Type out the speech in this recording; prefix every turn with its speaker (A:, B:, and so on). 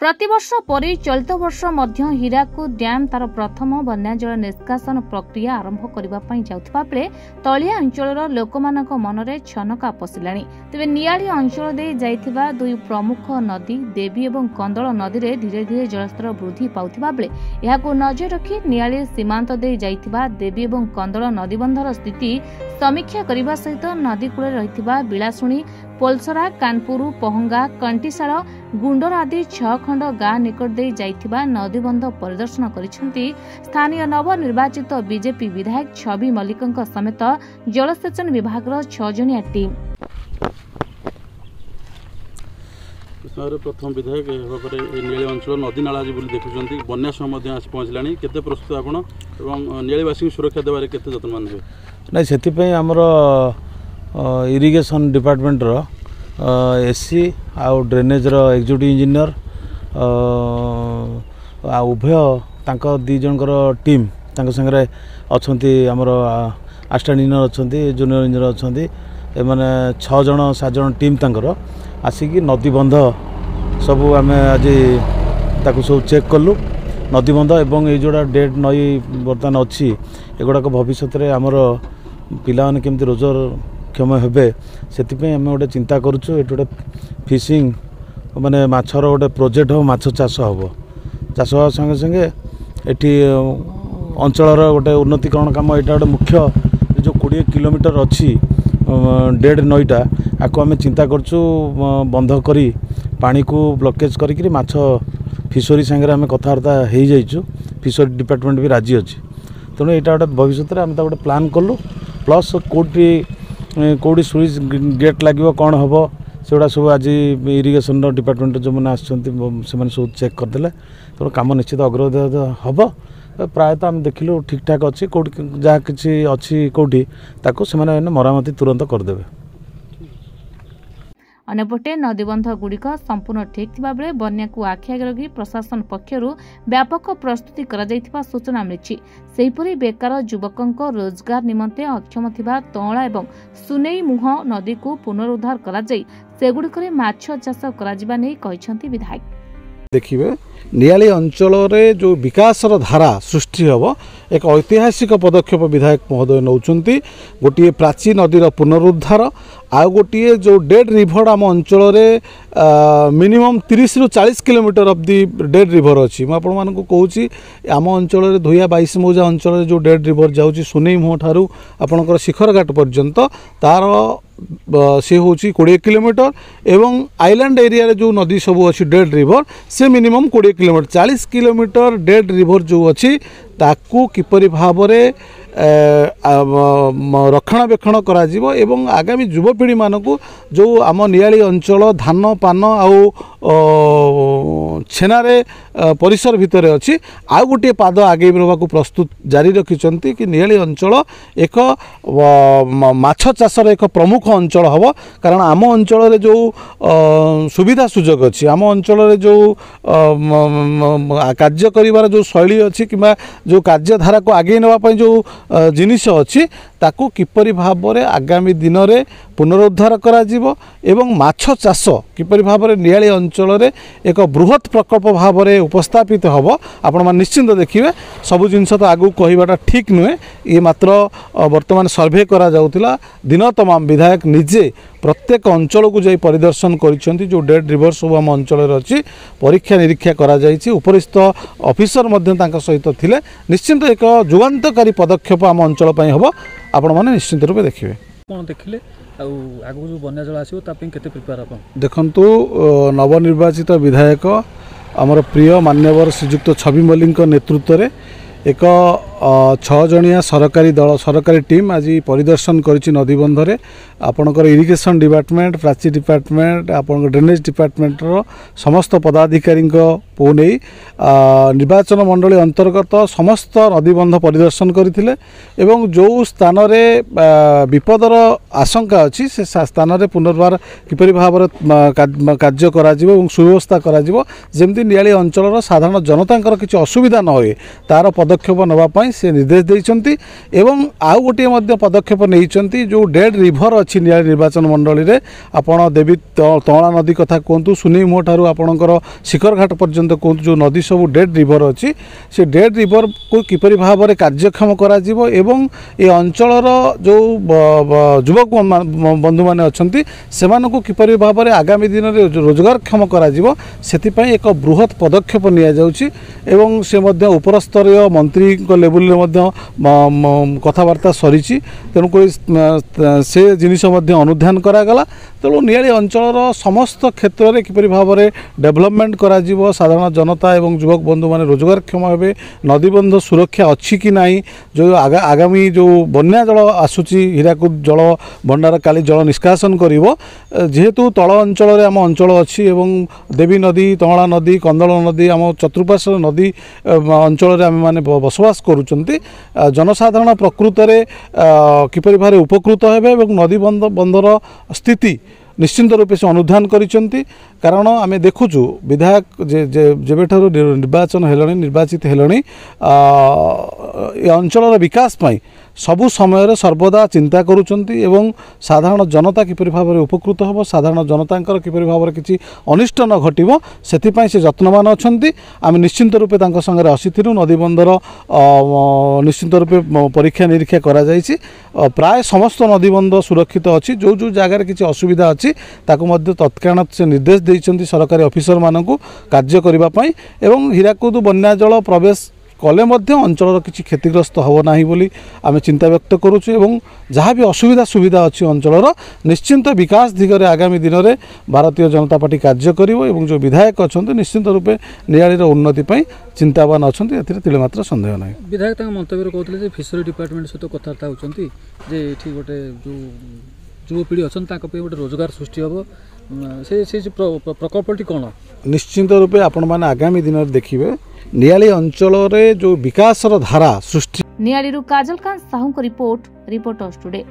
A: प्रतिवर्ष पर चलित वर्ष मध्य हीराकुद डैम तार प्रथम बन्या जल निष्कासन प्रक्रिया आरंभ करने जाउथिबा बेले तलिया अंचल लोकमानक मनरे छनका पशिलाणी। तेबे नियाली अंचल दे जाइथिबा दुई प्रमुख नदी देवी और कंदल नदी रे धीरे धीरे जलस्तर वृद्धि पाउथिबा बेले एहाकु नजर रखी नियाली सीमांत दे जाइथिबा देवी और कंदल नदीबंधर स्थिति समीक्षा करने सहित नदी कूल रहिथिबा बिलासुणी पोलसरा कानपुर पहंगा कंटीशाल गुंडर आदि 6 खंड गाँ निकट दे जाइथिबा नदीबंध परिदर्शन करिसेंती स्थानीय नवनिर्वाचित बीजेपी विधायक छवि मल्लिक समेत जलसेचन विभाग 6 जणिया टीम।
B: प्रथम विधायक नियाली अंचल नदी नाला आज देखुं बन्या समय आसी पहुँचला केते प्रस्तुत आपण एवं नियालीवासी सुरक्षा देवारे केते जतनमान हे
C: नहीं से आमर इरिगेशन डिपार्टमेंट एससी आउ ड्रेनेज एग्जीक्यूटिव इंजीनियर उभय तांको दी जनकर टीम तांको संगे अच्छी आमर असिस्टेंट इंजीनियर अच्छा जूनियर इंजीनियर अच्छा एमाने 6 जन 7 जन टीम तांकर आसिकी नदीबंध सब आम आज ताकू सब चेक कलु नदीबंध एवं ये जोड़ा डेड नई बर्तमान अच्छी एगुड़ाक भविष्य में आमर पिला माने केमती रोजगार क्षम हेबे से आम गोटे चिंता करुचु ये गोटे फिशिंग माने माछर गोटे प्रोजेक्ट हो माछ चाष हम चाष संगे संगे एटी अंचल गोटे उन्नतिकरण काम यहाँ गोटे मुख्य जो 20 किलोमीटर अच्छी डेड नईटा आपको आम चिंता करुचु बंध करी पानी को ब्लकेज करी माछ फिशरी सांगे आम कथबार्ता हो जाइचु फिशरी डिपार्टमेंट भी राजी अच्छी तेणु यहाँ गोटे भविष्य में आम गोटे प्लान कलु प्लस कौटी सुइच गेट लगे कौन हम सेगुड़ा सब आज इरिगेशन डिपार्टमेंट जो मैंने आसने सब चेक करदे तेणु कम निश्चित अग्रगति हम प्रायतः आम देखिलु ठीक ठाक अच्छी कौटी जहाँ कि अच्छी कौटी ताको से मरामती तुरंत करदे।
A: अन्यपटे नदीबंध गुड़िक संपूर्ण ठीक थिबा बेले बन्या को आखि आगे रखी प्रशासन पक्षरु व्यापक प्रस्तुति करा जायथिबा सूचना मिलिछि। सेहिपरि बेकार युवकंक रोजगार निमंते अक्षम थिबा तोंला एवं सुनेई मुह नदी को पुनरुद्धार करा जाय सेगुड़िकरे माछ चाष करा जिबा नै कहिसंती विधायक।
D: देखिए नियाली अंचल रे जो विकासर धारा सृष्टि हम एक ऐतिहासिक पदक्षेप विधायक महोदय नौचंती गोटे प्राचीन नदीर पुनरुद्धार आ गोटे जो डेड रिभर आम अंचल मिनिमम 30 ରୁ 40 kilometre of the dead river अच्छी मुझे कहूँ आम अंचल धोया 22 मौजा अंचल जो डेड रिभर जाऊँगी सुनेई मुह ठारू आपणकर शिखर घाट पर्यंत तार सी हूँ 20 किलोमीटर एवं आइलैंड एरिया रे जो नदी सब अच्छी डेड रिभर से minimum 20 kilometre 40 kilometre dead river जो अच्छी ताकू किपरि भाव रक्षणाबेक्षण करा जीवो एवं आगामी युवपीढ़ी मानकू जो आम नियाली अंचल धान पान आउ छेनारे परिसर भितर अच्छी आउ गोटे पाद आगे को प्रस्तुत जारी रखिंट कि नियाली अंचल एक माछ चाषर एक प्रमुख अंचल हम कारण आम अंचल जो सुविधा सुजोग अच्छी आम अंचल जो कार्य करिवार जो शैली अच्छी कि जो कार्यधारा को आगे नापी जो जिनिस अच्छी ताकू किपरि भाव में आगामी दिन में पुनरुद्धार करा जीवो एवं माछ चाष किपरि भाव में नियाली अंचल रे एक बृहत प्रकल्प भाव में उपस्थापित हम आपण निश्चिंत देखिए सबू जिनस तो आगू कहवाटा ठीक नुहे ये मात्र वर्तमान सर्वे करा जाउतिला दिन तमाम विधायक निजे प्रत्येक अंचल को जाई परिदर्शन करिसेंती जो डेड रिवर सब आम अंचल अच्छी परीक्षा निरीक्षा करा जायछि उपरिस्थ ऑफिसर मध्य तांका सहित थिले निश्चिंत एक जुगान्तकारी पदक्षेप आम अंचल पई हबो आपण माने निश्चिंत रूपे देखिए
E: कोन देखिले आगु जो बन्या जल आसो तापे केते प्रिपेयर अपन
D: देखंतु नवनिर्वाचित विधायक आमर प्रिय मान्यवर श्रीयुक्त छवि मल्लिक नेतृत्व में एक 6 जणिया सरकारी दल सरकारी टीम आज परिदर्शन करिछि नदीबंधरे आपणकर इरिगेशन डिपार्टमेंट प्राची डिपार्टमेंट आपणकर ड्रेनेज डिपार्टमेंट समस्त पदाधिकारी को नहीं निर्वाचन मंडली अंतर्गत समस्त नदीबंध परिदर्शन करथिले एवं जो स्थान रे विपदर आशंका अच्छी से स्थान रे पुनर्बार किपरि भाव कार्य करा जिवो एवं सुव्यवस्था करा जिवो जेमति नियाली अंचल साधारण जनतांकर किछि असुविधा न होए तार पदक्षेप नवा पई से निर्देश देइछन्ति एवं आउ गोटे मध्य पदक्षेप नेइछन्ति जो डेड रिभर अछि नियाली निर्वाचन मंडली रे आपण देवी तोला नदी कथा कहतु सुनी मो ठारू आपणकर शिखर घाट पर्यंत कहतु जो नदी सब डेड रिभर अछि से डेड रिभर को किपरि भाव में कार्यक्षम करा जिवो एवं ए अंचलर जो युवक बंधु माने अछन्ति सेमानकु किपरि भाव में आगामी दिन में रोजगारक्षम करा जिवो सेतिपई एक बृहत पदक्षेप निया जाउछि एवं से मध्य उपरस्तरीय मंत्री लेवल में कथबार्ता सरी तेणुक से जिनिस अनुधान करागला तेणु नियाली अंचलर समस्त क्षेत्र में किपरि भाव में डेवलपमेंट करा जिवो साधारण जनता एवं युवक बंधु माने रोजगारक्षम हेबे नदीबंध सुरक्षा अच्छी कि नहीं जो आगामी जो बन्या जल आसूची हीराकुद जल भंडार काली जल निष्कासन करिवो जेहेतु तल अंचल आम अंचल अच्छी एवं देवी नदी तमला नदी कंदल नदी आम चतुर्पार्श्व नदी अंचल आम मैंने बसवास करुचंती जनसाधारण प्रकृत में किपरि भाव उपकृत हेबे एवं नदी बंधर स्थिति निश्चिंत रूपे से अनुधान करिसंती कारण आमे देखुचु विधायक जेबेठारु निर्वाचन हेलणी निर्वाचित हेलणी ए अंचलर विकास पाई सबु समय सर्वदा चिंता करुचंती एवं साधारण जनता किपरि भाव में उपकृत होबो साधारण जनतांकर किपरि भाव में किछि अनिष्ट न घटिबो सेथिपाई से यत्नवान अछंती आमे निश्चिंत रूपे तांको संगे आसीथिलु नदी बंदर निश्चिंत रूपे परीक्षा निरीक्षा करा जायछि प्राय समस्त नदी बंद सुरक्षित अछि जो जो जगह किछि असुविधा अछि ताको मध्य तत्काल से निर्देश देइछंती सरकारी ऑफिसर मानकु कार्य करिबा पई एवं हीराकुद बन्या जल प्रवेश कले मध्य अंचल किसी क्षतिग्रस्त हो ना बोली आम चिंता व्यक्त करुचु एवं जहाँ भी असुविधा सुविधा अच्छी अंचलर निश्चिंत विकास दिगरे आगामी दिन में भारतीय जनता पार्टी कार्य करिवो एवं जो विधायक अच्छा निश्चिंत रूपे नियालीर उन्नति चिंतावान अच्छा ए तिलेमात्र संदेह ना
E: विधायक मंतव्य कहते फिशरी डिपार्टमेंट सहित कथबार्ता होती गोटे जो युवपीढ़ी अच्छा गोटे रोजगार सृष्टि हम से प्रकल्पटी कौन
D: निश्चिंत रूपे आपण मैंने आगामी दिन में देखिए नियाली अंचल जो विकास धारा सृष्टि
A: नियाली काजल कांत साहू को रिपोर्टर्स टुडे।